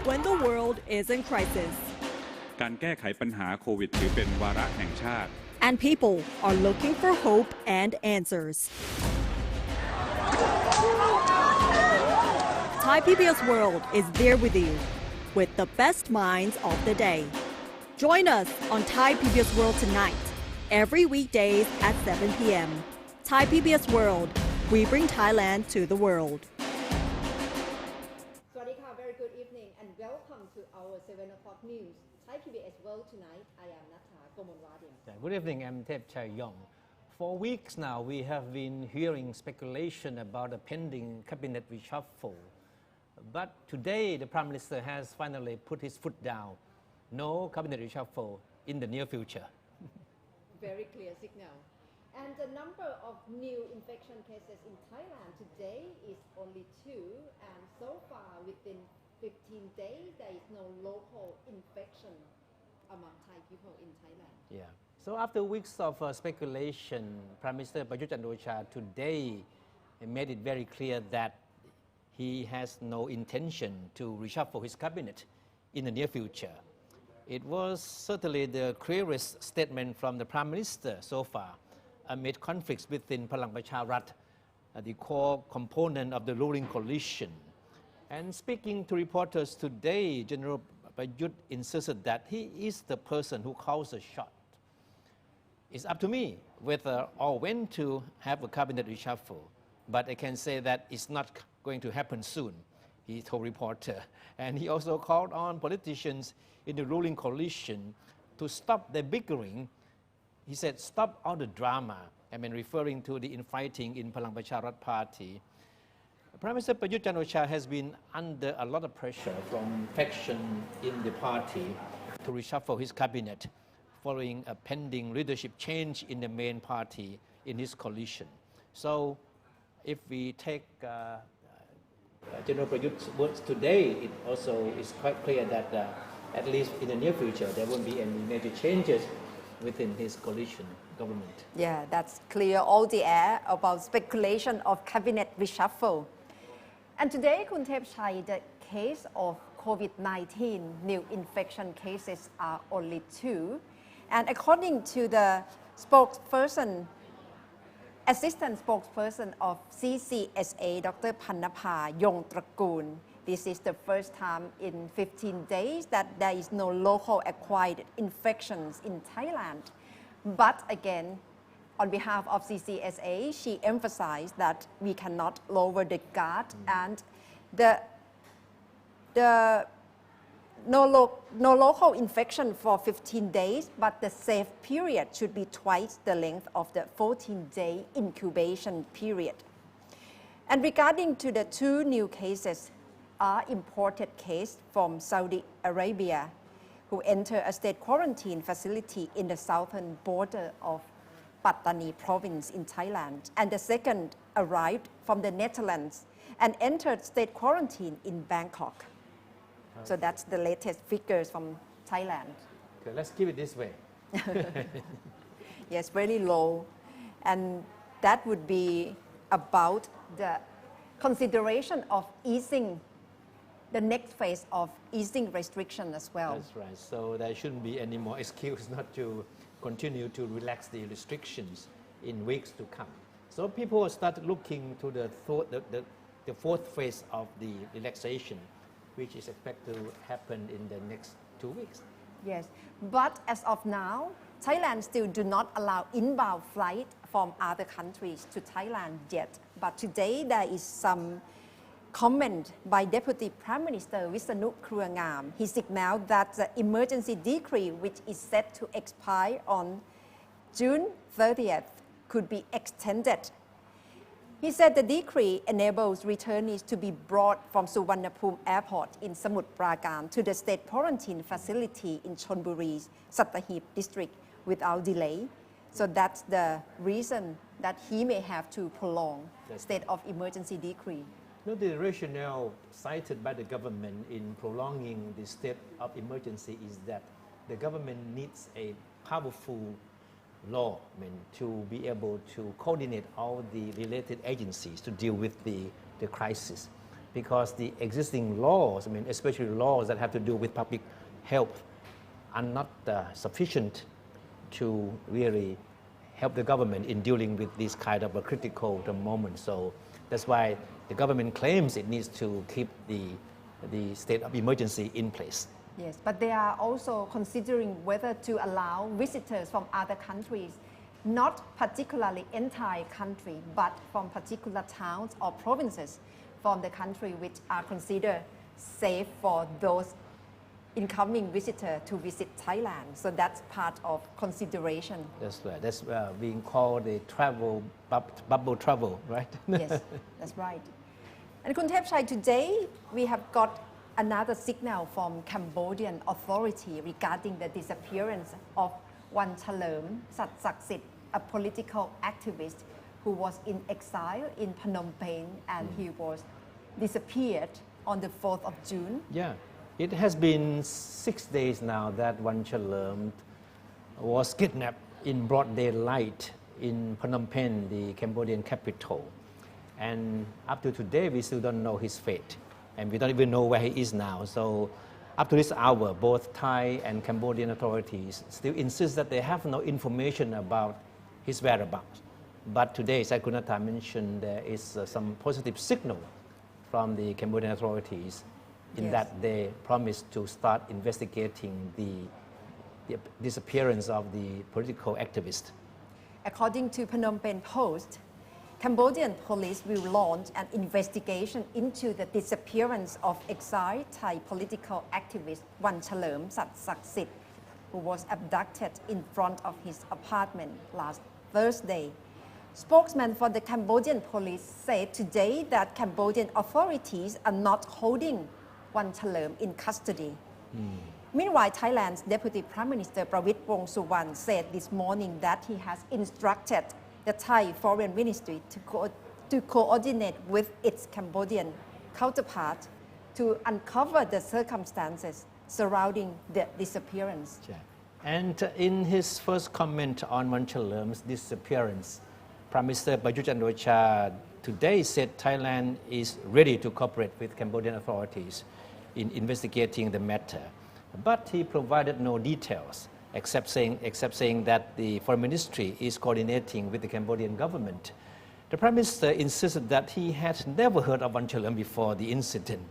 When the world is in crisis การแก้ไขปัญหาโควิดถือเป็นวาระแห่งชาติ and people are looking for hope and answers, Thai PBS World is there with you with the best minds of the day. Join us on Thai PBS World tonight, every weekdays at 7 p.m. Thai PBS World, we bring Thailand to the world. Very good evening and welcome to our 7 o'clock news. Thai PBS World tonight. I am Natha Gomonwadim. Good evening, I'm Thep Chayong. For weeks now, we have been hearing speculation about a pending cabinet reshuffle. But today, the Prime Minister has finally put his foot down. No cabinet reshuffle in the near future. Very clear signal. And the number of new infection cases in Thailand today is only 2, and so far within 15 days there is no local infection among Thai people in Thailand. Yeah. So after weeks of speculation, Prime Minister Prayut Chan-o-cha today made it very clear that he has no intention to reshuffle his cabinet in the near future. It was certainly the clearest statement from the Prime Minister so far, amid conflicts within Palang Pracharat, the core component of the ruling coalition. And speaking to reporters today, General Prayut insisted that he is the person who calls the shot. It's up to me whether or when to have a cabinet reshuffle, but I can say that it's not going to happen soon, he told reporter. And he also called on politicians in the ruling coalition to stop the bickering. He said, stop all the drama, referring to the infighting in Palang Pracharat party. Prime Minister Prayut Chan-o-cha has been under a lot of pressure from faction in the party to reshuffle his cabinet following a pending leadership change in the main party in his coalition. So if we take General Prayut's words today, it also is quite clear that at least in the near future there won't be any major changes within his coalition government. Yeah, that's clear all the air about speculation of cabinet reshuffle. And today, Kun Thep Chai, the case of COVID-19 new infection cases are only 2. And according to the assistant spokesperson of CCSA, Dr. Pannapha Yongtrakoon, this is the first time in 15 days that there is no local acquired infections in Thailand. But again, on behalf of CCSA, she emphasized that we cannot lower the guard and no local infection for 15 days, but the safe period should be twice the length of the 14-day incubation period. And regarding to the 2 new cases, are imported case from Saudi Arabia who enter a state quarantine facility in the southern border of Pattani province in Thailand. And the second arrived from the Netherlands and entered state quarantine in Bangkok. So that's the latest figures from Thailand. Okay, let's keep it this way. Yes, very low. And that would be about the consideration of easing the next phase of easing restriction as well. That's right. So there shouldn't be any more excuse not to continue to relax the restrictions in weeks to come. So people will start looking to the fourth phase of the relaxation, which is expected to happen in the next 2 weeks. Yes, but as of now, Thailand still do not allow inbound flight from other countries to Thailand yet. But today there is some comment by Deputy Prime Minister Wisanu Kruangam. He signaled that the emergency decree, which is set to expire on June 30th, could be extended. He said the decree enables returnees to be brought from Suvarnabhumi Airport in Samut Prakan to the state quarantine facility in Chonburi, Sattahip district without delay. So that's the reason that he may have to prolong the state of emergency decree. No, the rationale cited by the government in prolonging the state of emergency is that the government needs a powerful law, to be able to coordinate all the related agencies to deal with the crisis. Because the existing laws, especially laws that have to do with public health, are not sufficient to really help the government in dealing with this kind of a critical moment. So that's why the government claims it needs to keep the state of emergency in place. Yes, but they are also considering whether to allow visitors from other countries, not particularly entire country, but from particular towns or provinces from the country which are considered safe for those incoming visitors to visit Thailand. So that's part of consideration. That's right. That's being called the travel bubble travel, right? Yes, that's right. And Khun Thepchai, today we have got another signal from Cambodian authority regarding the disappearance of Wanchalearm Saksit, a political activist who was in exile in Phnom Penh, and he was disappeared on the 4th of June. Yeah, it has been 6 days now that Wanchalearm was kidnapped in broad daylight in Phnom Penh, the Cambodian capital. And up to today, we still don't know his fate. And we don't even know where he is now. So up to this hour, both Thai and Cambodian authorities still insist that they have no information about his whereabouts. But today, as Kunata mentioned, there is some positive signal from the Cambodian authorities in Yes. that they promised to start investigating the disappearance of the political activist. According to Phnom Penh Post, Cambodian police will launch an investigation into the disappearance of exiled Thai political activist Wanchalearm Saksit, who was abducted in front of his apartment last Thursday. Spokesman for the Cambodian police said today that Cambodian authorities are not holding Wanchalearm in custody. Meanwhile, Thailand's Deputy Prime Minister Prawit Wongsuwan said this morning that he has instructed the Thai Foreign Ministry to coordinate with its Cambodian counterpart to uncover the circumstances surrounding the disappearance. And in his first comment on Wanchalearm's disappearance, Prime Minister Prayut Chan-o-cha today said Thailand is ready to cooperate with Cambodian authorities in investigating the matter. But he provided no details, except saying that the Foreign Ministry is coordinating with the Cambodian government. The Prime Minister insisted that he had never heard of Wanchalearm before the incident.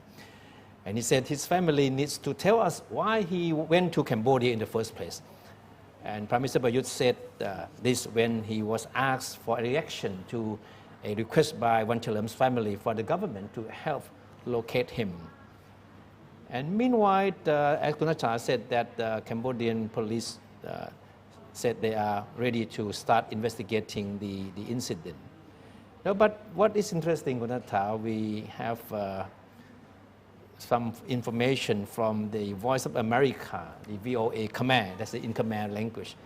And he said his family needs to tell us why he went to Cambodia in the first place. And Prime Minister Prayut said this when he was asked for a reaction to a request by Wanchalearm's family for the government to help locate him. And meanwhile, as Kunacha said that the Cambodian police said they are ready to start investigating the incident. No, but what is interesting, Kunata, we have some information from the Voice of America, the VOA Khmer, that's the in Khmer language,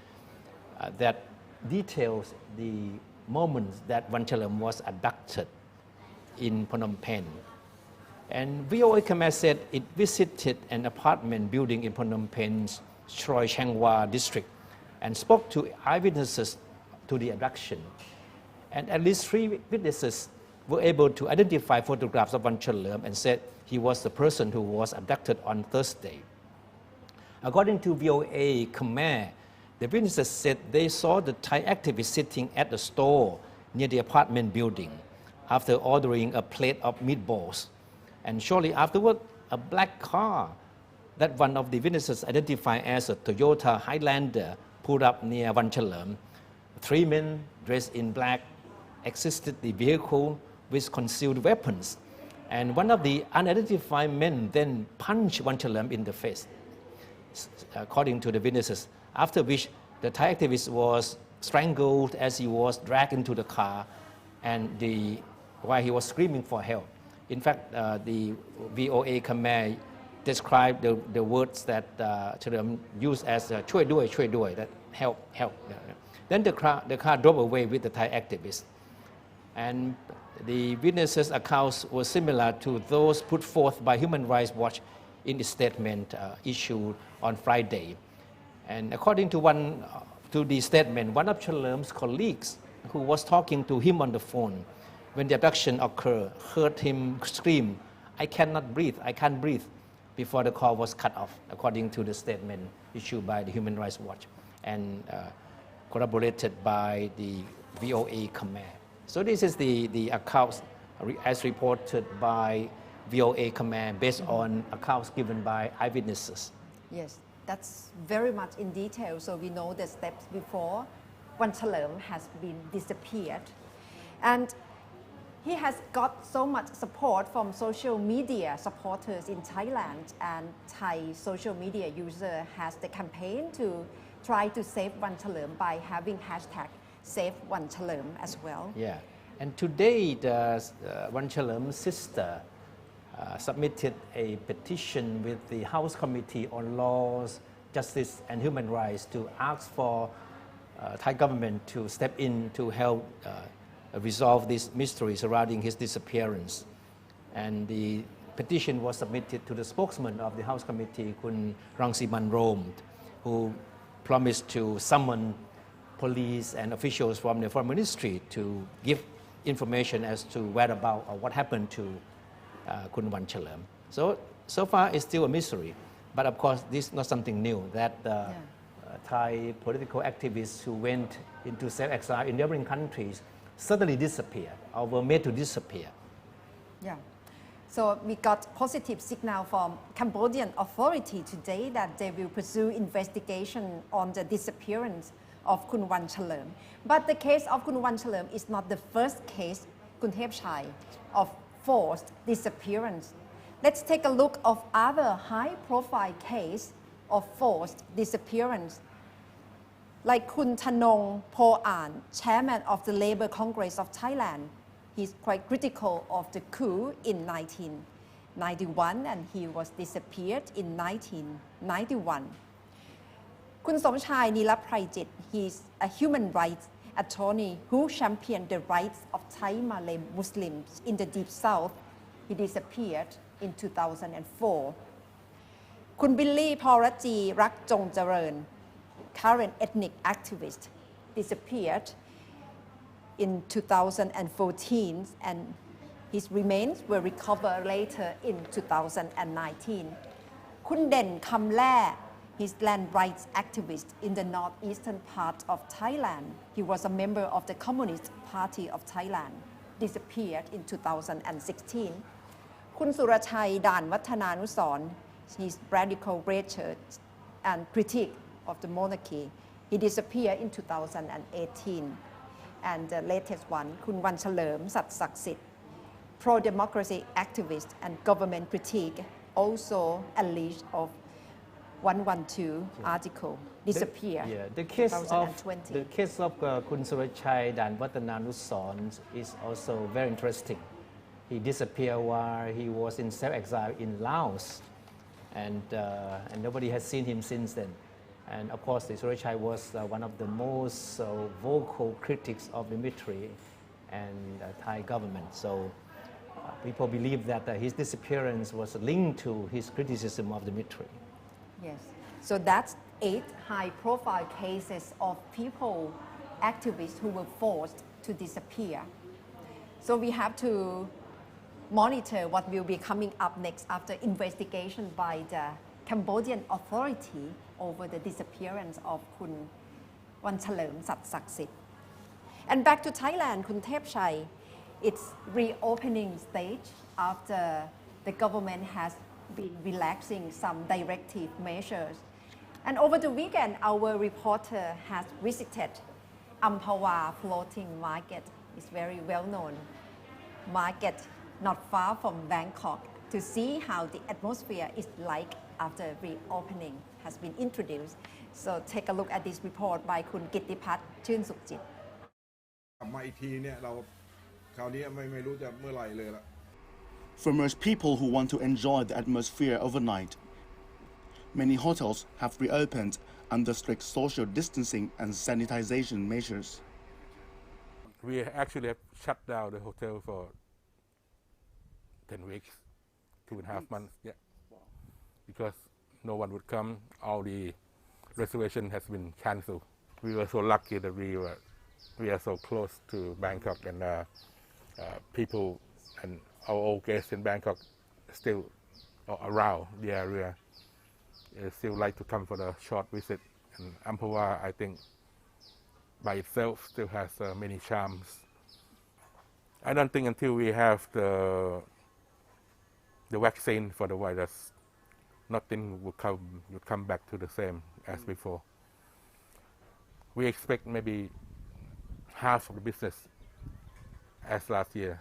that details the moments that Wanchalearm was abducted in Phnom Penh. And VOA Khmer said it visited an apartment building in Phnom Penh's Choi Changwa district and spoke to eyewitnesses to the abduction. And at least 3 witnesses were able to identify photographs of Wanchalearm and said he was the person who was abducted on Thursday. According to VOA Khmer, the witnesses said they saw the Thai activist sitting at the store near the apartment building after ordering a plate of meatballs. And shortly afterward, a black car that one of the witnesses identified as a Toyota Highlander pulled up near Wanchalearm. 3 men dressed in black exited the vehicle with concealed weapons. And one of the unidentified men then punched Wanchalearm in the face, according to the witnesses, after which the Thai activist was strangled as he was dragged into the car and while he was screaming for help. In fact, the VOA Khmer described the words that Wanchalearm used as "choi doi," that help. Then the car drove away with the Thai activist. And The witnesses' accounts were similar to those put forth by Human Rights Watch in the statement issued on Friday. And according to the statement, one of Wanchalearm's colleagues who was talking to him on the phone when the abduction occurred heard him scream, "I cannot breathe, I can't breathe," before the call was cut off, according to the statement issued by the Human Rights Watch and corroborated by the VOA Khmer. So this is the accounts as reported by VOA Khmer based on accounts given by eyewitnesses. Yes, that's very much in detail. So we know the steps before Wanchalearm has been disappeared. And he has got so much support from social media supporters in Thailand, and Thai social media user has the campaign to try to save Wanchalearm by having hashtag Save Wanchalearm as well. Yeah, and today the Wanchalearm's sister submitted a petition with the House Committee on Laws, Justice and Human Rights to ask for Thai government to step in to help resolve this mystery surrounding his disappearance. And the petition was submitted to the spokesman of the House Committee, Kun Rangsiman Rom, who promised to summon police and officials from the Foreign Ministry to give information as to whereabouts or what happened to Kun Wanchalearm. So far it's still a mystery, but of course this is not something new that Thai political activists who went into self-exile in neighboring countries suddenly disappeared or were made to disappear. Yeah. So we got positive signal from Cambodian authority today that they will pursue investigation on the disappearance of Kun Wanchalearm. But the case of Kun Wanchalearm is not the first case, Kun Thepchai, of forced disappearance. Let's take a look of other high-profile case of forced disappearance. Like Kun Thanong Poan, chairman of the Labour Congress of Thailand. He's quite critical of the coup in 1991 and he was disappeared in 1991. Kun Somchai Nilappraijit, he's a human rights attorney who championed the rights of Thai Malay Muslims in the Deep South. He disappeared in 2004. Kun Billy Pauraji Rakjongjarean, current ethnic activist, disappeared in 2014 and his remains were recovered later in 2019. Kun Den Kamlae, his land rights activist in the northeastern part of Thailand. He was a member of the Communist Party of Thailand, disappeared in 2016. Kun Surachai Dan Wattananusorn, his radical research and critique of the monarchy. He disappeared in 2018. And the latest one, Kun Wanchalearm Satsaksit, pro-democracy activist and government critique, also alleged of 112 article, disappeared. The case of Kun Surachai Dan Wattananusorn is also very interesting. He disappeared while he was in self-exile in Laos, and nobody has seen him since then. And of course, Surachai was one of the most vocal critics of the military and Thai government. So people believe that his disappearance was linked to his criticism of the military. Yes. So that's 8 high-profile cases of people, activists who were forced to disappear. So we have to monitor what will be coming up next after investigation by the Cambodian authority over the disappearance of Kun Wanchalearm Satsaksit. And back to Thailand, Kun Thepchai, it's reopening stage after the government has been relaxing some directive measures. And over the weekend, our reporter has visited Amphawa floating market. It's very well-known market not far from Bangkok, to see how the atmosphere is like after reopening has been introduced. So take a look at this report by Kun Kittipat Chunsukhjit. มาอีกทีเนี่ยเราคราวนี้ไม่รู้จะเมื่อไหร่เลยละ For most people who want to enjoy the atmosphere overnight, many hotels have reopened under strict social distancing and sanitization measures. We actually have shut down the hotel for 10 weeks, 2.5 months, yeah. Because no one would come, all the reservation has been cancelled. We were so lucky that we are so close to Bangkok, and people and our old guests in Bangkok still around the area still like to come for the short visit. And Amphoe, I think, by itself still has many charms. I don't think until we have the vaccine for the virus, nothing will come back to the same as before. We expect maybe half of the business as last year,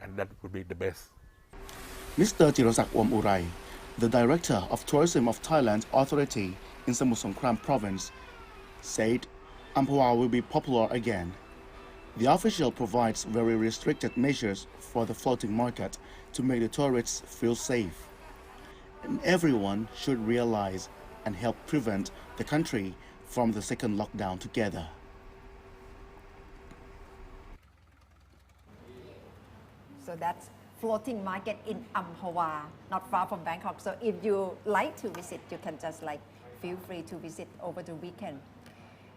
and that would be the best. Mr. Jirosak Urai, the Director of Tourism of Thailand's authority in Samut Songkhram province, said Amphoe will be popular again. The official provides very restricted measures for the floating market to make the tourists feel safe. And everyone should realize and help prevent the country from the second lockdown together. So that's floating market in Amphoe, not far from Bangkok. So if you like to visit, you can just feel free to visit over the weekend.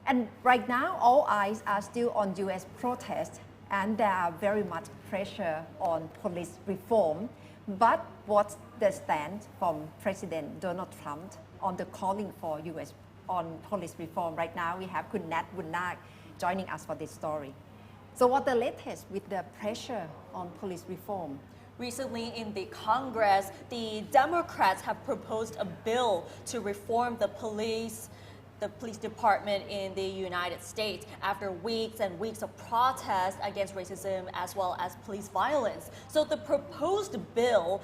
And right now, all eyes are still on US protests, and there are very much pressure on police reform. But what's the stand from President Donald Trump on the calling for US on police reform? Right now, we have Kun Nat Bunnak joining us for this story. So what the latest with the pressure on police reform? Recently in the Congress, the Democrats have proposed a bill to reform the police department in the United States after weeks and weeks of protests against racism as well as police violence. So the proposed bill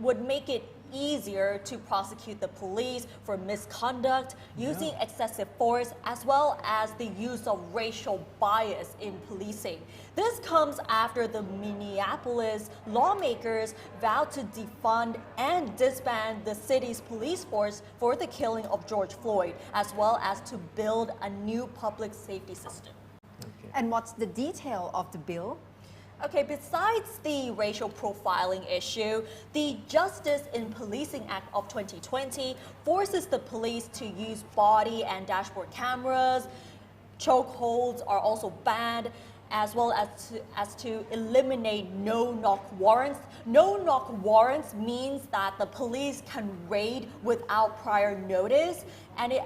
would make it easier to prosecute the police for misconduct, using excessive force, as well as the use of racial bias in policing. This comes after the Minneapolis lawmakers vowed to defund and disband the city's police force for the killing of George Floyd, as well as to build a new public safety system. Okay. And what's the detail of the bill? Okay, besides the racial profiling issue, the Justice in Policing Act of 2020 forces the police to use body and dashboard cameras. Chokeholds are also banned, as well as to eliminate no-knock warrants. No-knock warrants means that the police can raid without prior notice, and it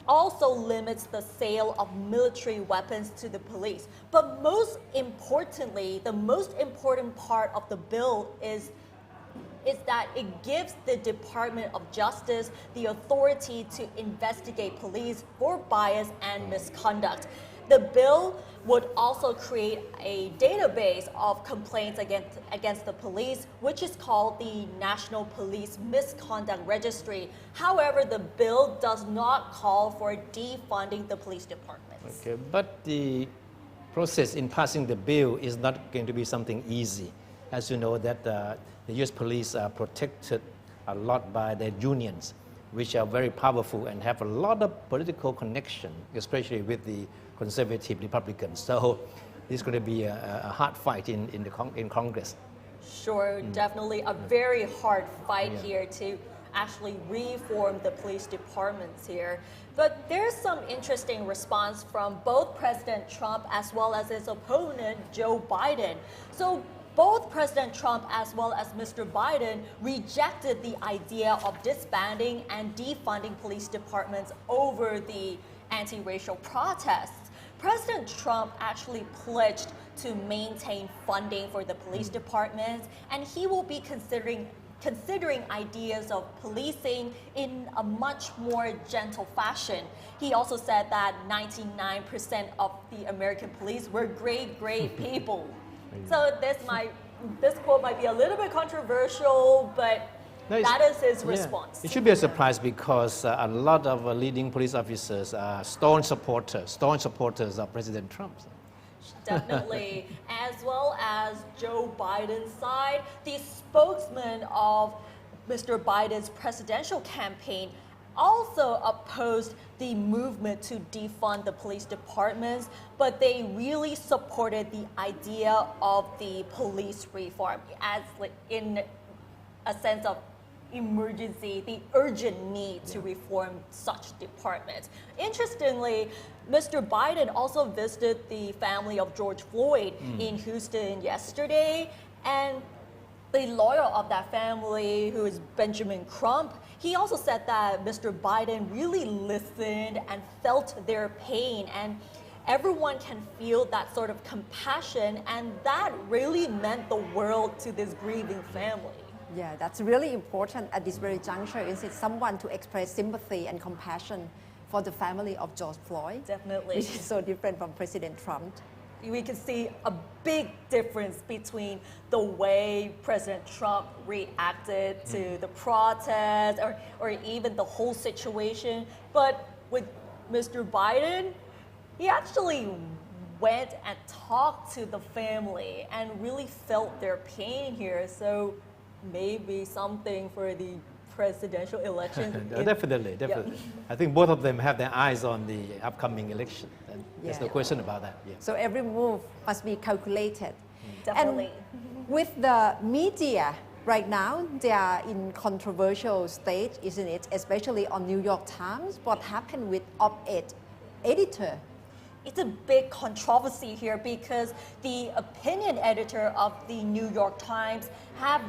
also limits the sale of military weapons to the police. But most importantly, the most important part of the bill is that it gives the Department of Justice the authority to investigate police for bias and misconduct. The bill would also create a database of complaints against the police, which is called the National Police Misconduct Registry. However, the bill does not call for defunding the police departments. Okay, but the process in passing the bill is not going to be something easy. As you know, that the U.S. police are protected a lot by their unions, which are very powerful and have a lot of political connection, especially with the conservative Republicans. So it's going to be a hard fight in Congress. Sure, definitely a very hard fight here to actually reform the police departments here. But there's some interesting response from both President Trump as well as his opponent, Joe Biden. So both President Trump as well as Mr. Biden rejected the idea of disbanding and defunding police departments over the anti-racial protests. President Trump actually pledged to maintain funding for the police departments, and he will be considering ideas of policing in a much more gentle fashion. He also said that 99% of the American police were great people. So this quote might be a little bit controversial, but that is his response. It should be a surprise because a lot of leading police officers are staunch supporters of President Trump. Definitely, as well as Joe Biden's side. The spokesman of Mr. Biden's presidential campaign also opposed the movement to defund the police departments, but they really supported the idea of the police reform as in a sense of emergency, the urgent need to reform such departments. Interestingly, Mr. Biden also visited the family of George Floyd in Houston yesterday, and the lawyer of that family, who is Benjamin Crump, he also said that Mr. Biden really listened and felt their pain, and everyone can feel that sort of compassion, and that really meant the world to this grieving family. Yeah, that's really important at this very juncture, is it someone to express sympathy and compassion for the family of George Floyd. Definitely. Which is so different from President Trump. We can see a big difference between the way President Trump reacted to the protest or even the whole situation. But with Mr. Biden, he actually went and talked to the family and really felt their pain here. So maybe something for the presidential election. Definitely. Yeah. I think both of them have their eyes on the upcoming election. And there's no question about that. Yeah. So every move must be calculated. Definitely. And with the media right now, they are in controversial stage, isn't it? Especially on New York Times. What happened with op-ed editor? It's a big controversy here because the opinion editor of the New York Times has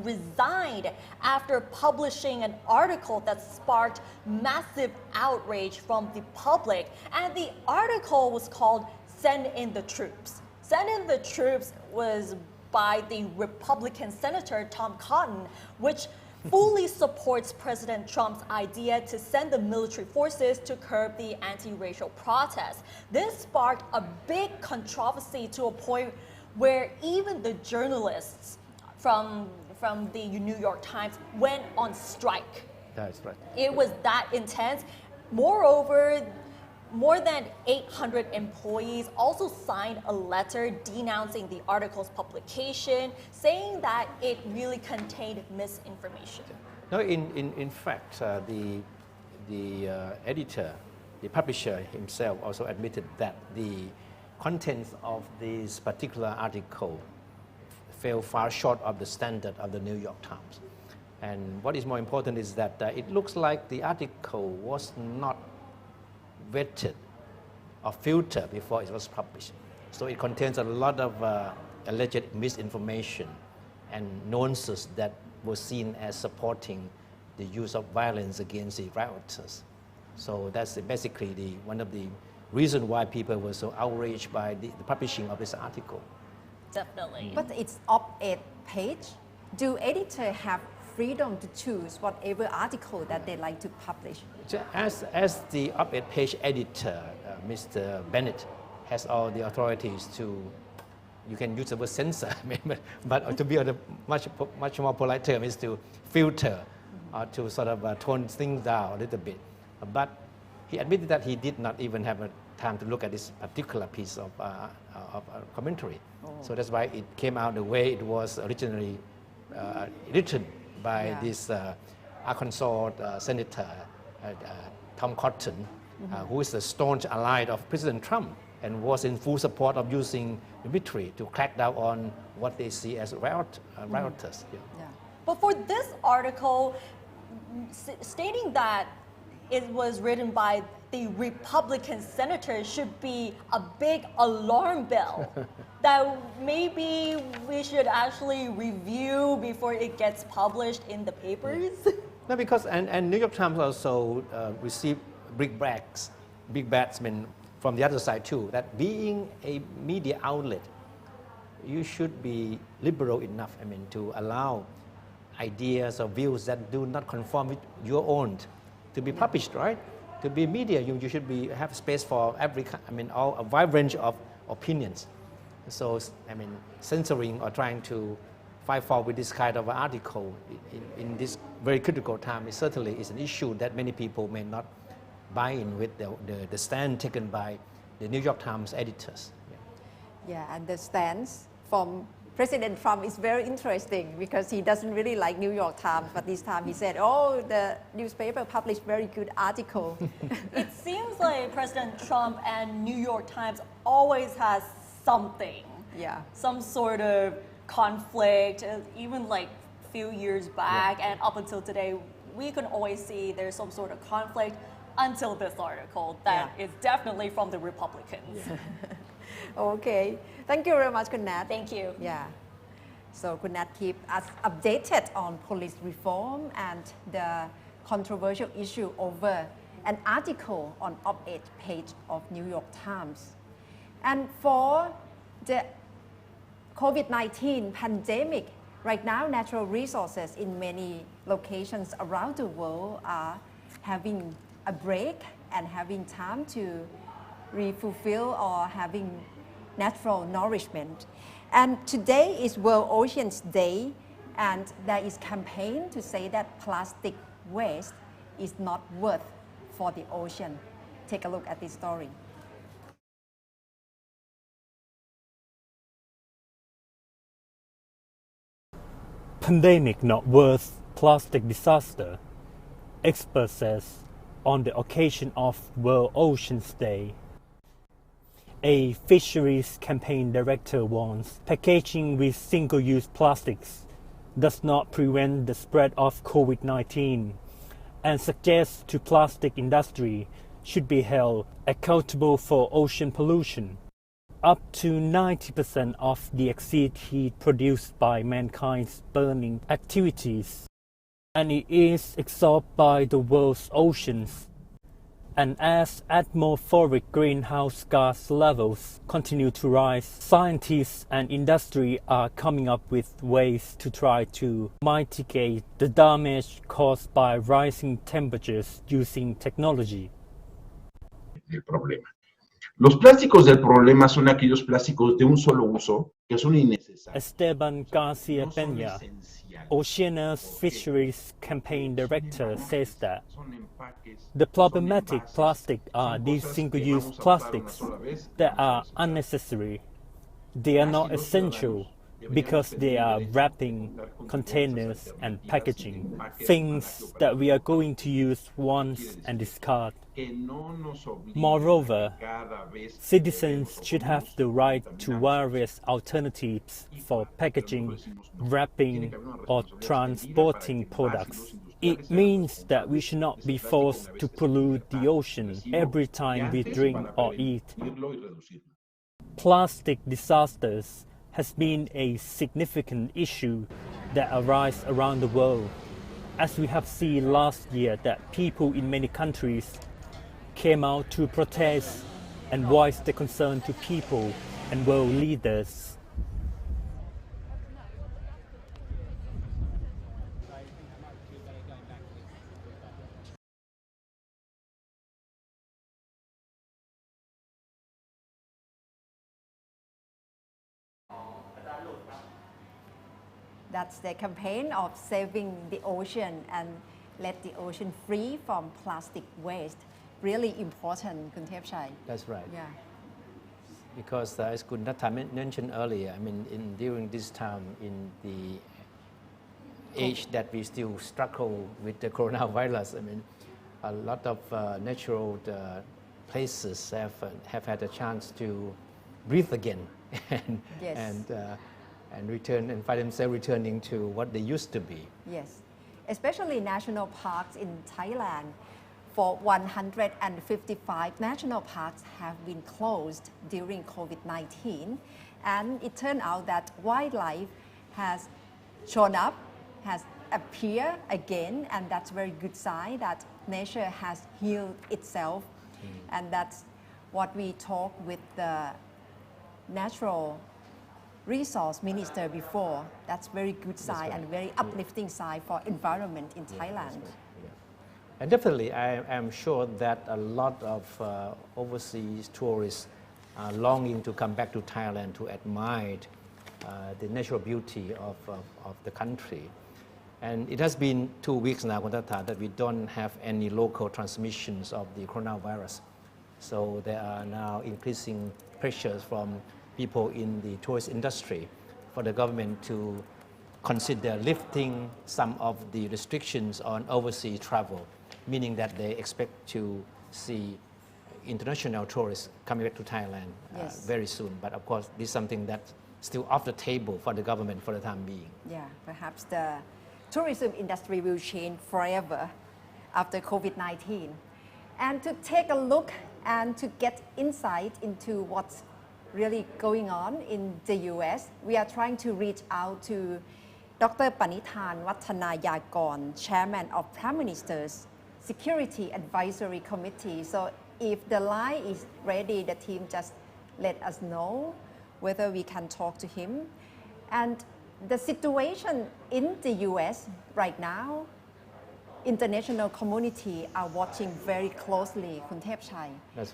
resigned after publishing an article that sparked massive outrage from the public. And the article was called "Send in the Troops." "Send in the Troops" was by the Republican Senator Tom Cotton, which fully supports President Trump's idea to send the military forces to curb the anti-racial protests. This sparked a big controversy to a point where even the journalists from the New York Times went on strike. That's right. It was that intense. Moreover, more than 800 employees also signed a letter denouncing the article's publication, saying that it really contained misinformation. No, in fact, the editor, the publisher himself also admitted that the contents of this particular article fell far short of the standard of the New York Times. And what is more important is that it looks like the article was not vetted or filtered before it was published. So it contains a lot of alleged misinformation and nuances that were seen as supporting the use of violence against the rioters. So that's basically one of the reasons why people were so outraged by the publishing of this article. Definitely. But it's op-ed page. Do editors have freedom to choose whatever article that they like to publish? As the op-ed page editor, Mr. Bennett has all the authorities to, you can use the word censor, but to be on a much more polite term is to filter or to sort of tone things down a little bit. But he admitted that he did not even have a time to look at this particular piece of commentary. So that's why it came out the way it was originally written by this Arkansas Senator Tom Cotton, who is a staunch ally of President Trump and was in full support of using the military to crack down on what they see as rioters. Yeah. But for this article, stating that it was written by the Republican senator should be a big alarm bell that maybe we should actually review before it gets published in the papers. No, because and New York Times also received big batsmen from the other side too, that being a media outlet, you should be liberal enough, to allow ideas or views that do not conform with your own to be published, right? To be media, you should have space for a wide range of opinions. So, censoring or trying to fight for with this kind of article in this very critical time is certainly is an issue that many people may not buy in with the stand taken by the New York Times editors. Yeah, and the stance from President Trump is very interesting because he doesn't really like New York Times, but this time he said, oh, the newspaper published very good article. It seems like President Trump and New York Times always has something. Yeah. Some sort of conflict, even like a few years back and up until today, we can always see there's some sort of conflict until this article that is definitely from the Republicans. Okay. Thank you very much, Kun Nat. Thank you. Yeah. So Kun Nat keep us updated on police reform and the controversial issue over an article on op-ed page of New York Times. And for the COVID-19 pandemic, right now natural resources in many locations around the world are having a break and having time to refulfill or having natural nourishment. And today is World Oceans Day, and there is campaign to say that plastic waste is not worth for the ocean. Take a look at this story. Pandemic not worth plastic disaster, expert says on the occasion of World Oceans Day. A fisheries campaign director warns packaging with single-use plastics does not prevent the spread of COVID-19 and suggests to plastic industry should be held accountable for ocean pollution. Up to 90% of the exceed heat produced by mankind's burning activities, and it is absorbed by the world's oceans. And as atmospheric greenhouse gas levels continue to rise, scientists and industry are coming up with ways to try to mitigate the damage caused by rising temperatures using technology. El problema. Los plásticos del problema son aquellos plásticos de un solo uso que son innecesarios. Esteban Garcia Peña, Oceana's Fisheries Campaign Director, says that the problematic plastics are these single-use plastics that are unnecessary. They are not essential because they are wrapping, containers and packaging, things that we are going to use once and discard. Moreover, citizens should have the right to various alternatives for packaging, wrapping, or transporting products. It means that we should not be forced to pollute the ocean every time we drink or eat. Plastic disasters has been a significant issue that arises around the world, as we have seen last year that people in many countries came out to protest and voice their concern to people and world leaders. That's the campaign of saving the ocean and let the ocean free from plastic waste. Really important, Kun Thepchai. That's right. Yeah. Because as Kun Natha mentioned earlier, I mean, during this time in the age that we still struggle with the coronavirus, I mean, a lot of natural places have had a chance to breathe again and, Yes. and return and find themselves returning to what they used to be. Yes, especially national parks in Thailand. For 155 national parks have been closed during COVID-19, and it turned out that wildlife has shown up, has appeared again, and that's a very good sign that nature has healed itself. And that's what we talked with the natural resource minister before. That's very good sign and very uplifting sign for environment in Thailand. And definitely, I am sure that a lot of overseas tourists are longing to come back to Thailand to admire the natural beauty of the country. And it has been 2 weeks now, Kuntatha, that we don't have any local transmissions of the coronavirus. So there are now increasing pressures from people in the tourist industry for the government to consider lifting some of the restrictions on overseas travel, meaning that they expect to see international tourists coming back to Thailand very soon. But of course, this is something that's still off the table for the government for the time being. Yeah, perhaps the tourism industry will change forever after COVID-19. And to take a look and to get insight into what's really going on in the US, we are trying to reach out to Dr. Panithan Wattanayakon, Chairman of Prime Minister's Security Advisory Committee. So if the line is ready, the team just let us know whether we can talk to him. And the situation in the US right now, international community are watching very closely, Khun Thepchai,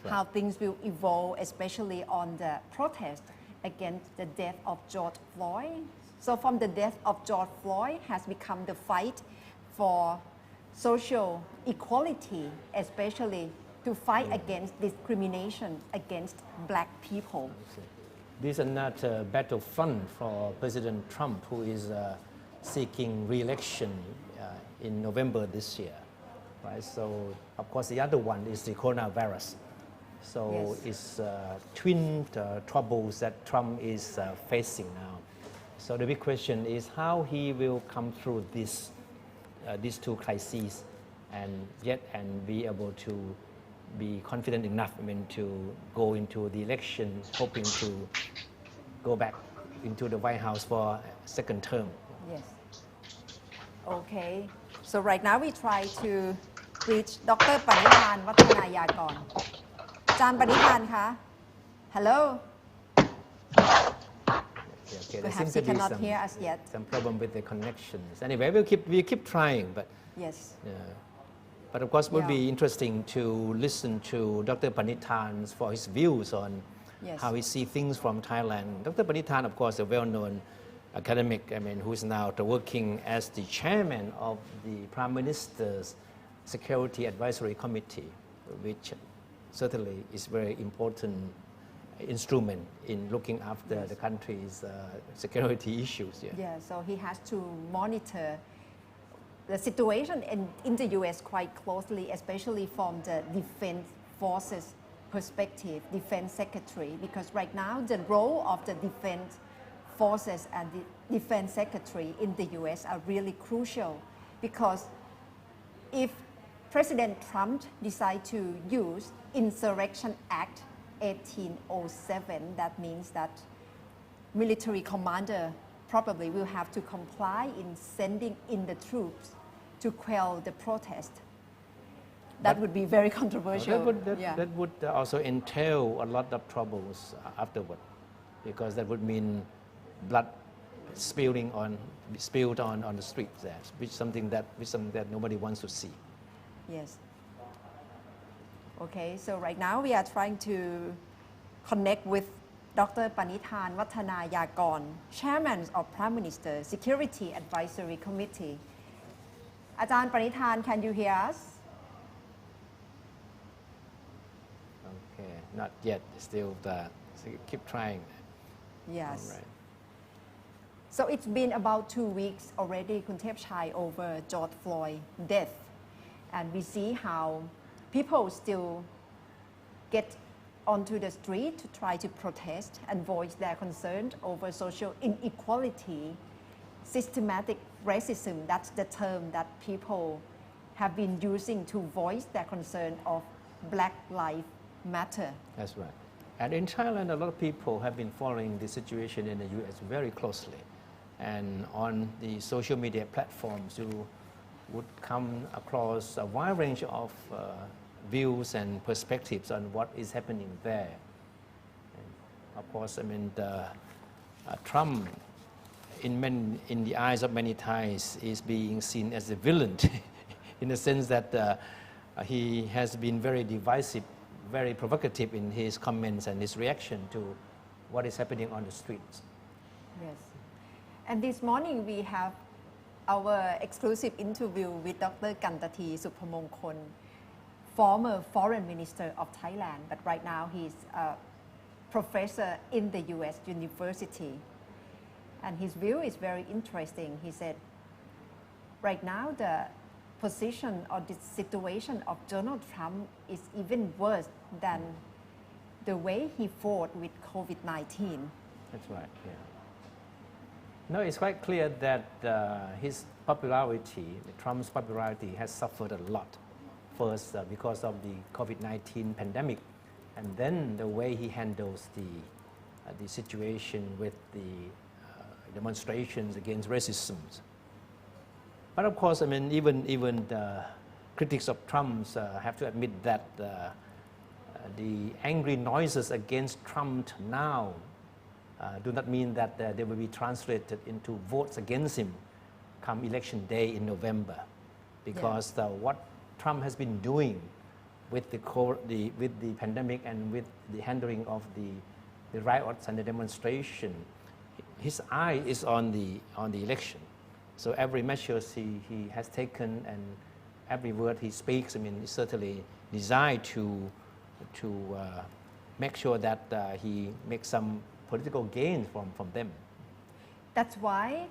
how things will evolve, especially on the protest against the death of George Floyd. So from the death of George Floyd has become the fight for social equality, especially to fight against discrimination against black people. This is not a battlefront for President Trump, who is seeking re-election in November this year, right? So, of course, the other one is the coronavirus. So it's twin troubles that Trump is facing now. So the big question is how he will come through these two crises and be able to be confident enough, to go into the election, hoping to go back into the White House for second term. Yes. Okay. So right now we try to reach Dr. Panithan Wattanayakon. อาจารย์ Panithan คะ Hello. Okay, Perhaps he cannot hear us yet. Some problem with the connections. Anyway, we keep trying, but yes. But of course, it would be interesting to listen to Dr. Panithan for his views on how he sees things from Thailand. Dr. Panithan, of course, a well-known academic, who is now working as the chairman of the Prime Minister's Security Advisory Committee, which certainly is very important instrument in looking after the country's security issues. Yeah, so he has to monitor the situation in the US quite closely, especially from the defense forces perspective, defense secretary, because right now the role of the defense forces and the defense secretary in the US are really crucial, because if President Trump decides to use Insurrection Act 1807, that means that military commander probably will have to comply in sending in the troops to quell the protest. That would be very controversial. That would also entail a lot of troubles afterward, because that would mean blood spilled on the streets there, which is something that nobody wants to see. Yes. Okay, so right now we are trying to connect with Dr. Panithan Wattanayakon, Chairman of Prime Minister Security Advisory Committee. อาจารย์ Panithan, can you hear us? Okay, not yet. Still, so keep trying. Yes. All right. So it's been about 2 weeks already, Khun Thepchai, over George Floyd death, and we see how people still get onto the street to try to protest and voice their concern over social inequality, systematic racism. That's the term that people have been using to voice their concern of Black Lives Matter. That's right. And in Thailand, a lot of people have been following the situation in the US very closely. And on the social media platforms, you would come across a wide range of views and perspectives on what is happening there. And of course, Trump, in the eyes of many Thais, is being seen as a villain in the sense that he has been very divisive, very provocative in his comments and his reaction to what is happening on the streets. Yes. And this morning we have our exclusive interview with Dr. Kantati Suphamongkol, former foreign minister of Thailand, but right now he's a professor in the US University. And his view is very interesting. He said, right now the position or the situation of Donald Trump is even worse than the way he fought with COVID-19. That's right, yeah. No, it's quite clear that his popularity, Trump's popularity, has suffered a lot. First, because of the COVID-19 pandemic, and then the way he handles the situation with the demonstrations against racism. But of course, I mean, even the critics of Trump have to admit that the angry noises against Trump now do not mean that they will be translated into votes against him come election day in November, because what Trump has been doing with the pandemic and with the handling of the riots and the demonstration, his eye is on the election. So every measure he has taken and every word he speaks, I mean, is certainly designed to make sure that he makes some political gains from them. That's why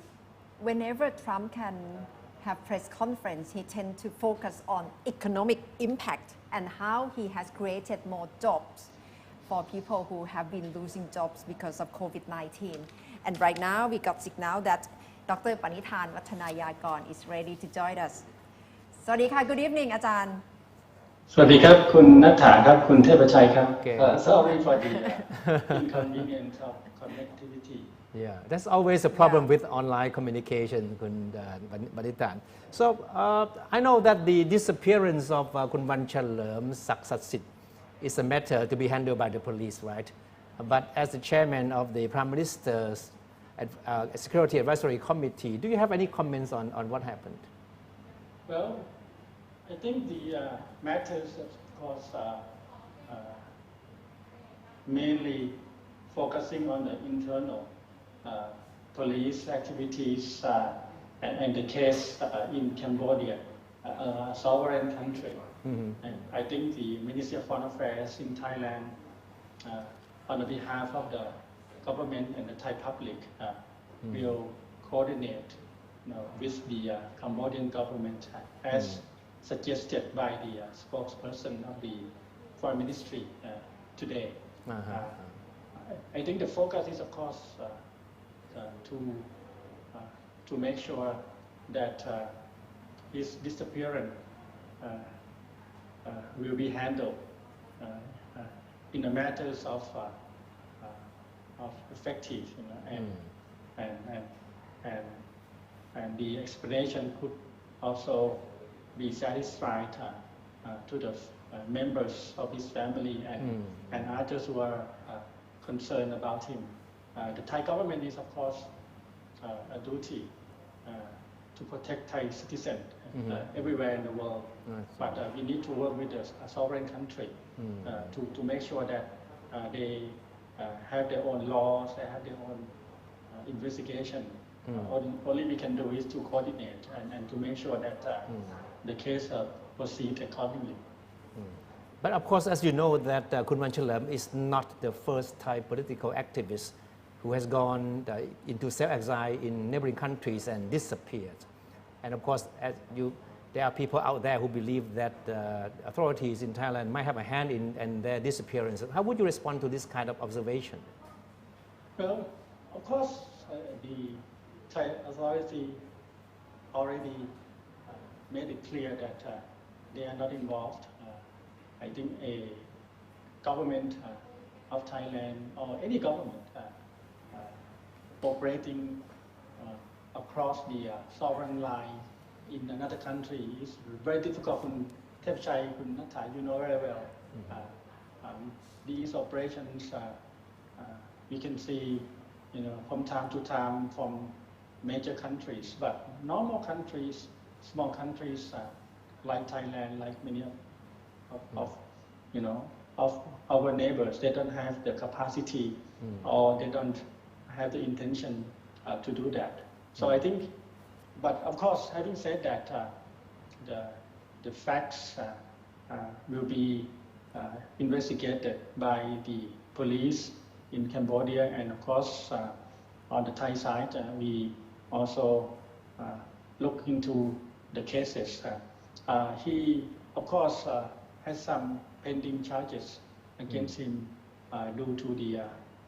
whenever Trump can have press conference, he tends to focus on economic impact and how he has created more jobs for people who have been losing jobs because of COVID-19. And right now we got signal that Dr. Panithan Wattanayakon is ready to join us. สวัสดีค่ะ Good evening อาจารย์ สวัสดีครับคุณณัฐฐาครับคุณเทพชัยครับ Sorry for the inconvenience of connectivity. Yeah, that's always a problem with online communication, Kun Panithan. So I know that the disappearance of Kun Wanchalearm Saksasit is a matter to be handled by the police, right? But as the chairman of the Prime Minister's Security Advisory Committee, do you have any comments on what happened? Well, I think the matters, of course, mainly focusing on the internal police activities and the case in Cambodia, a sovereign country. Mm-hmm. And I think the Ministry of Foreign Affairs in Thailand, on behalf of the government and the Thai public, will coordinate with the Cambodian government as suggested by the spokesperson of the Foreign Ministry today. I think the focus is, of course, to make sure that his disappearance will be handled in the matters of effective, and the explanation could also be satisfied to the members of his family and others who are concerned about him. The Thai government is, of course, a duty to protect Thai citizens everywhere in the world. But we need to work with a sovereign country to make sure that they have their own laws, they have their own investigation. Only we can do is to coordinate and to make sure that the case proceed accordingly. But of course, as you know, that Kun Wanchalearm is not the first Thai political activist who has gone into self-exile in neighboring countries and disappeared. And of course, there are people out there who believe that authorities in Thailand might have a hand in their disappearance. How would you respond to this kind of observation? Well, of course, the Thai authority already made it clear that they are not involved. I think a government of Thailand or any government operating across the sovereign line in another country is very difficult. Kun Thepchai, Kun Nathai, you know very well. These operations we can see, from time to time from major countries, but normal countries, small countries like Thailand, like many of our neighbors, they don't have the capacity or they don't have the intention to do that. So I think, but of course, having said that, the facts will be investigated by the police in Cambodia, and of course on the Thai side, we also look into the cases. He, of course, has some pending charges against him due to the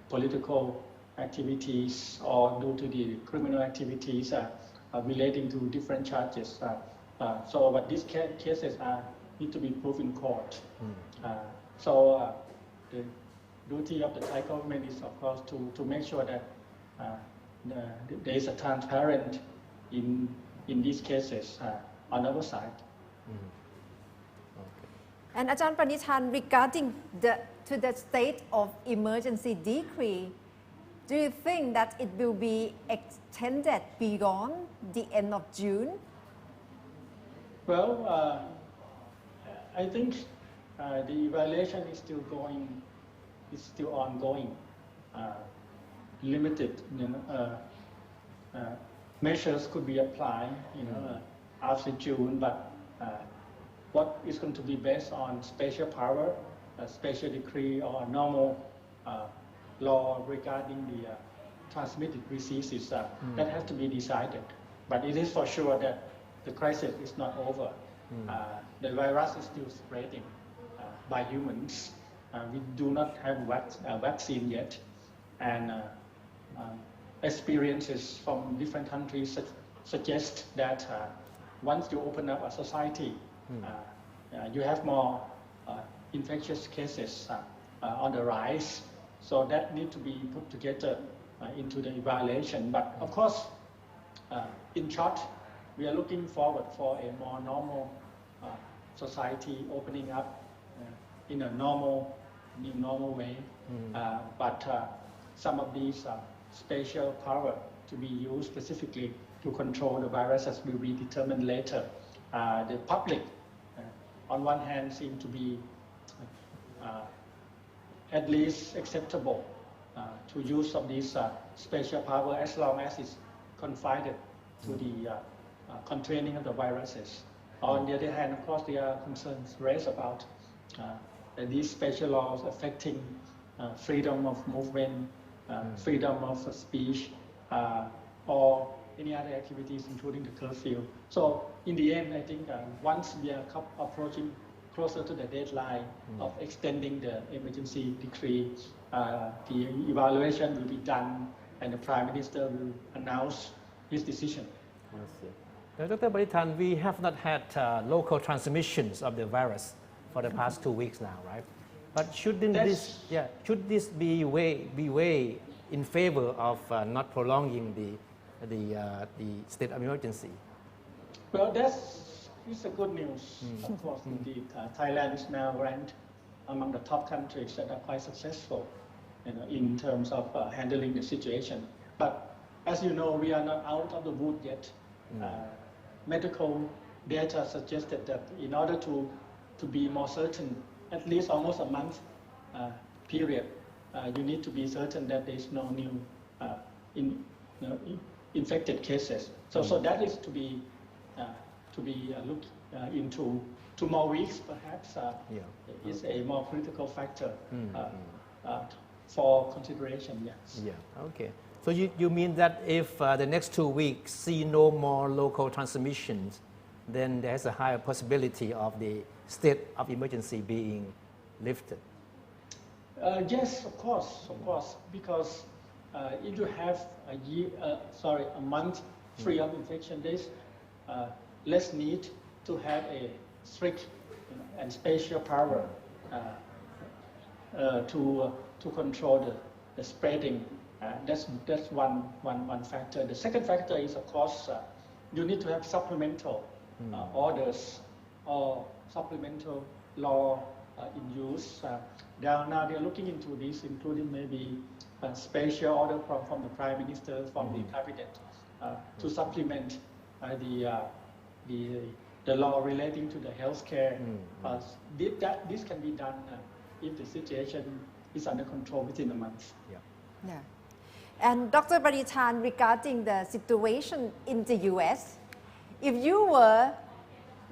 political activities or due to the criminal activities relating to different charges. But these cases need to be proved in court. The duty of the Thai government is, of course, to make sure that there is a transparent in these cases on our side. And Ajahn Pranithan, regarding the state of emergency decree, do you think that it will be extended beyond the end of June? Well, I think the evaluation is still ongoing. Limited, measures could be applied, after June, but what is going to be based on special power, a special decree, or a normal law regarding the transmitted diseases, that has to be decided. But it is for sure that the crisis is not over. The virus is still spreading by humans. We do not have a vaccine yet, and experiences from different countries suggest that once you open up a society, you have more infectious cases on the rise. So that need to be put together into the evaluation. But of course, in short, we are looking forward for a more normal society opening up in a new normal way. But some of these special power to be used specifically to control the viruses will be determined later. The public, on one hand, seem to be at least acceptable to use of these special power as long as it's confined to the containing of the viruses. On the other hand, of course, there are concerns raised about these special laws affecting freedom of movement, freedom of speech, or any other activities, including the curfew. So in the end, I think once we are approaching closer to the deadline of extending the emergency decree, the evaluation will be done and the Prime Minister will announce his decision. Dr. Pranithan, we have not had local transmissions of the virus for the past 2 weeks now, right? But should this be way in favor of not prolonging the state of emergency? Well, it's a good news, of course, indeed. Thailand is now ranked among the top countries that are quite successful in terms of handling the situation. But as you know, we are not out of the wood yet. Medical data suggested that in order to be more certain, at least almost a month period, you need to be certain that there is no new infected cases. So that is to be looked into 2 more weeks, perhaps. Is a more critical factor for consideration. Yes. Yeah. Okay. So you mean that if the next 2 weeks see no more local transmissions, then there's a higher possibility of the state of emergency being lifted? Yes, of course, because if you have a month free of infection, there's less need to have a strict and special power to control the spreading. That's one factor. The second factor is, of course, you need to have supplemental orders or supplemental law in use. Now they're looking into this, including maybe a special order from the Prime Minister, from the Cabinet, to supplement the law relating to the healthcare. This can be done if the situation is under control within a month. Yeah. And Dr. Pranithan, regarding the situation in the US, if you were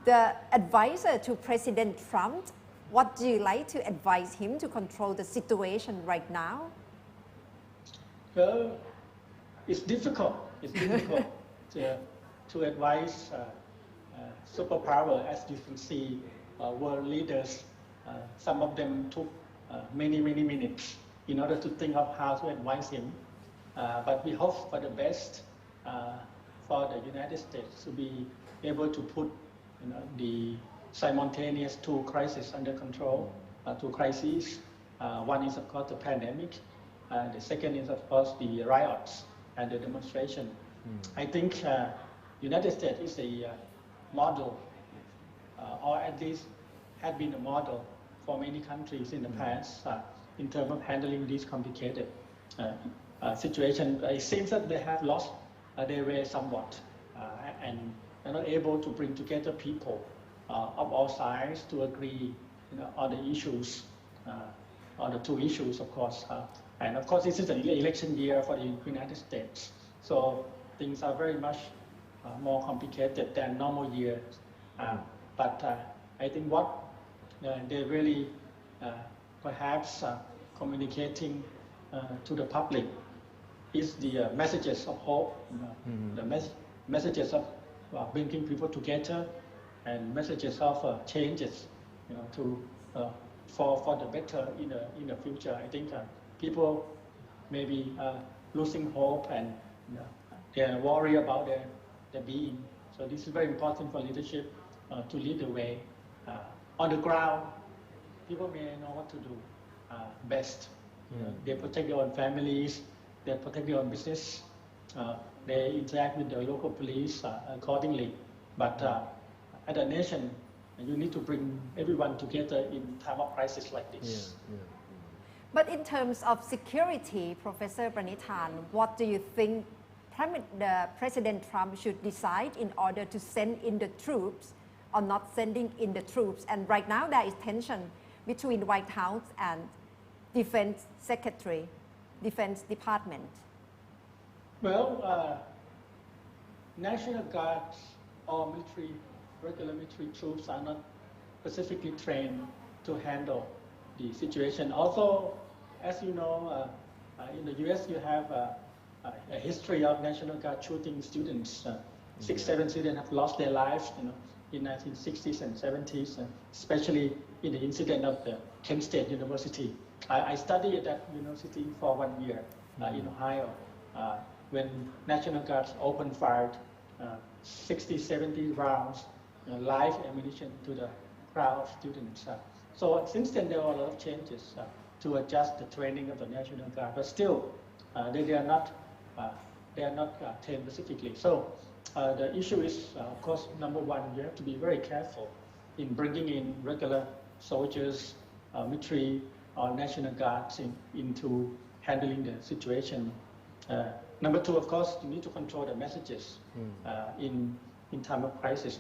the advisor to President Trump, what do you like to advise him to control the situation right now? Well, it's difficult. It's difficult to advise superpower, as you can see, world leaders. Some of them took many minutes in order to think of how to advise him. But we hope for the best for the United States to be able to put the simultaneous two crises under control, two crises. One is, of course, the pandemic. The second is, of course, the riots and the demonstration. I think United States is a model, or at least had been a model for many countries in the past in terms of handling these complicated situations. It seems that they have lost their way somewhat and are not able to bring together people of all sides to agree on the issues, on the two issues, of course. And of course, this is an election year for the United States. So things are very much more complicated than normal years. But I think what they really perhaps communicating to the public is the messages of hope, the messages of bringing people together, and messages of changes, for the better in the future. I think people may be losing hope and they are worried about their being. So this is very important for leadership to lead the way. On the ground, people may know what to do best. They protect their own families, they protect their own business, they interact with the local police accordingly. But as a nation, you need to bring everyone together in time of crisis like this. But in terms of security, Professor Pranithan, what do you think President Trump should decide in order to send in the troops or not sending in the troops? And right now there is tension between White House and Defense Secretary, Defense Department. Well, National Guards or regular military troops are not specifically trained to handle the situation. Also, as you know, in the US you have a history of National Guard shooting students. 6-7 students have lost their lives in 1960s and 70s, especially in the incident of the Kent State University. I studied at that university for 1 year in Ohio when National Guards opened fire 60-70 rounds live ammunition to the crowd of students. So since then there are a lot of changes to adjust the training of the National Guard, but still they are not trained specifically. So the issue is, of course, number one, you have to be very careful in bringing in regular soldiers, military or National Guards into handling the situation. Number two, of course, you need to control the messages in time of crisis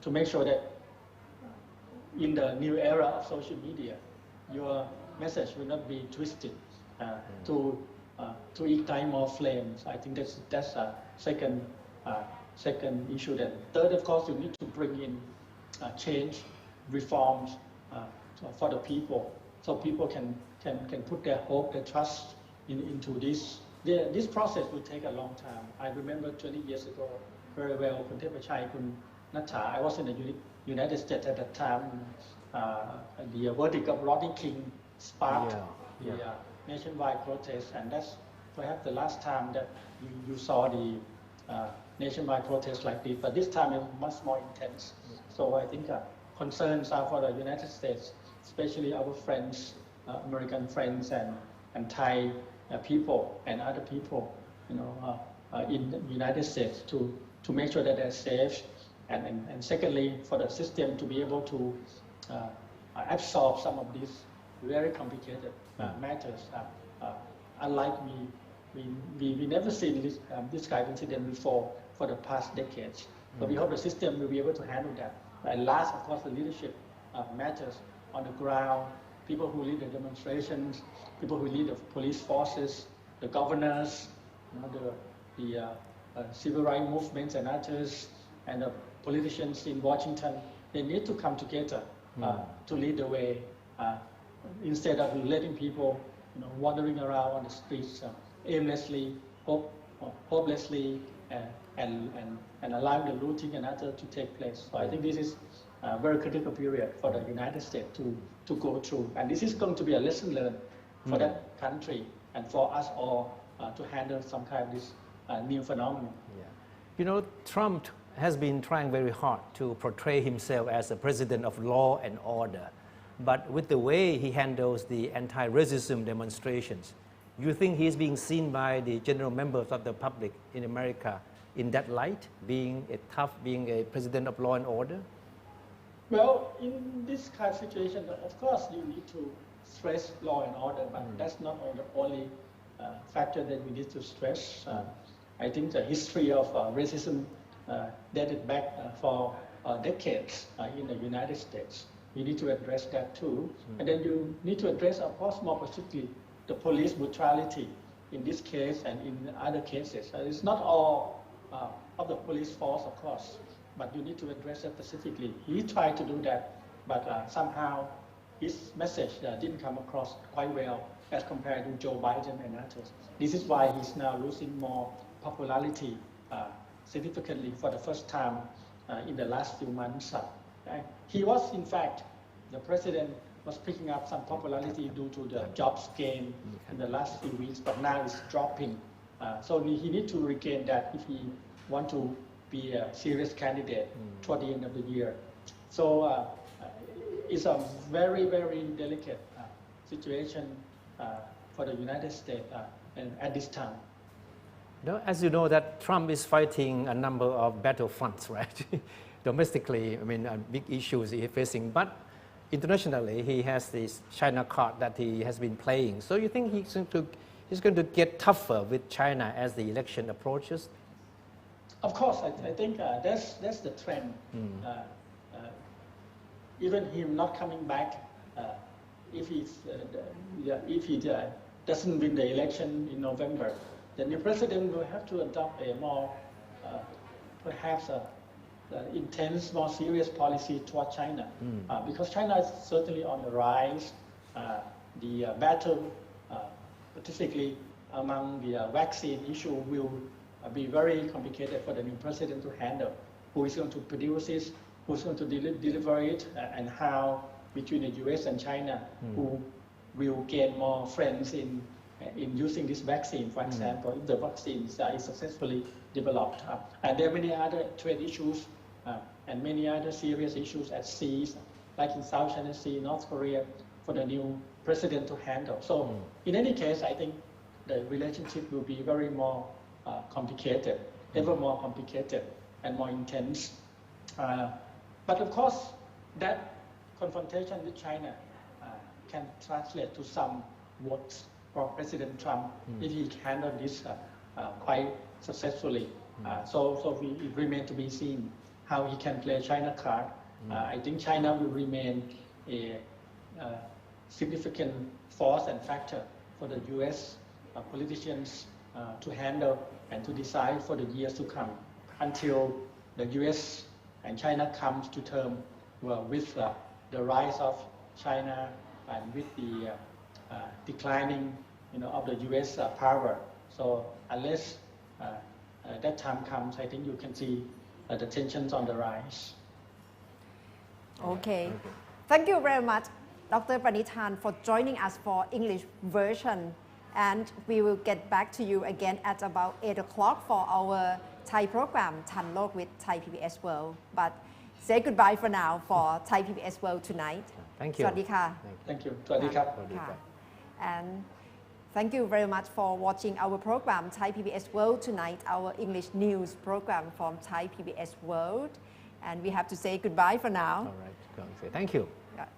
to make sure that in the new era of social media, your message will not be twisted to ignite more flames. I think that's a second issue. Then third, of course, you need to bring in change, reforms for the people, so people can put their hope, their trust into this. This process will take a long time. I remember 20 years ago very well, Kun Thepachai, Kun Natcha. I was in the United States at that time. The verdict of Rodney King sparked the nationwide protest, and that's perhaps the last time that you saw the nationwide protest like this. But this time it's much more intense. So I think concerns are for the United States, especially our friends, American friends and Thai people and other people, in the United States to make sure that they're safe, and secondly, for the system to be able to absorb some of these very complicated matters. Unlike we never seen this kind of incident before for the past decades, but we hope the system will be able to handle that. And last, of course, the leadership matters on the ground. People who lead the demonstrations, people who lead the police forces, the governors, the civil rights movements and others, and the politicians in Washington, they need to come together to lead the way instead of letting people wandering around on the streets aimlessly, hopelessly and allowing the looting and other to take place. So I think this is a very critical period for the United States to go through. And this is going to be a lesson learned for that country and for us all to handle some kind of this new phenomenon. Yeah. You know, Trump has been trying very hard to portray himself as a president of law and order. But with the way he handles the anti-racism demonstrations, you think he's being seen by the general members of the public in America in that light, being a president of law and order? Well, in this kind of situation, of course, you need to stress law and order, but that's not the only factor that we need to stress. I think the history of racism dated back for decades in the United States. You need to address that too. And then you need to address, of course, more particularly the police brutality in this case and in other cases. It's not all of the police force, of course, but you need to address it specifically. He tried to do that, but somehow his message didn't come across quite well as compared to Joe Biden and others. This is why he's now losing more popularity significantly for the first time in the last few months. He was, in fact, the president was picking up some popularity due to the jobs gain in the last few weeks, but now it's dropping. So he needs to regain that if he wants to be a serious candidate toward the end of the year. So it's a very, very delicate situation for the United States at this time. Now, as you know, that Trump is fighting a number of battlefronts, right? Domestically, I mean, big issues he's facing, but internationally, he has this China card that he has been playing. So you think he's going to get tougher with China as the election approaches? Of course, I think that's the trend. Even him not coming back, if he doesn't win the election in November, the new president will have to adopt a more, perhaps intense, more serious policy toward China, because China is certainly on the rise. The battle, particularly among the vaccine issue, will be very complicated for the new president to handle. Who is going to produce it, who's going to deliver it, and how between the US and China, who will gain more friends in using this vaccine, for example, if the vaccine is successfully developed. And there are many other trade issues and many other serious issues at sea, like in South China Sea, North Korea, for the new president to handle. So in any case, I think the relationship will be very more complicated, ever more complicated and more intense. But of course, that confrontation with China can translate to some votes for President Trump if he handled this quite successfully. So it remains to be seen how he can play China card. I think China will remain a significant force and factor for the U.S. Politicians to handle and to decide for the years to come until the U.S. and China comes to terms with the rise of China and with the declining of the U.S. Power. So unless that time comes, I think you can see the tensions on the rise. Okay. Thank you very much, Dr. Pranithan, for joining us for English version. And we will get back to you again at about 8 o'clock for our Thai program, Than Lok with Thai PBS World. But say goodbye for now for Thai PBS World tonight. Thank you. สวัสดีค่ะ Thank you. สวัสดีครับ And thank you very much for watching our program, Thai PBS World Tonight, our English news program from Thai PBS World. And we have to say goodbye for now. All right. Go and say thank you.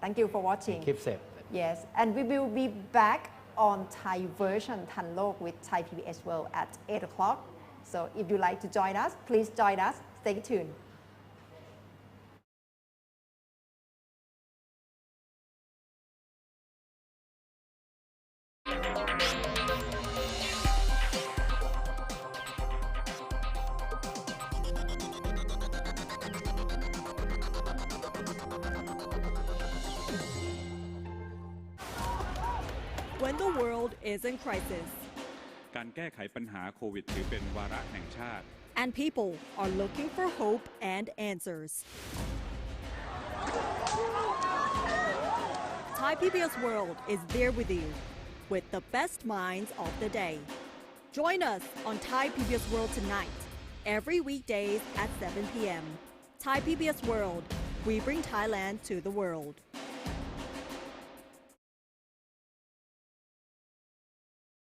Thank you for watching. And keep safe. Yes, and we will be back on Thai version Than Lok with Thai PBS World at 8 o'clock. So if you like to join us, please join us. Stay tuned. When the world is in crisis, การแก้ไขปัญหาโควิดถือเป็นวาระแห่งชาติ And people are looking for hope and answers. Thai PBS World is there with you with the best minds of the day. Join us on Thai PBS World tonight, every weekdays at 7 p.m. Thai PBS World, we bring Thailand to the world.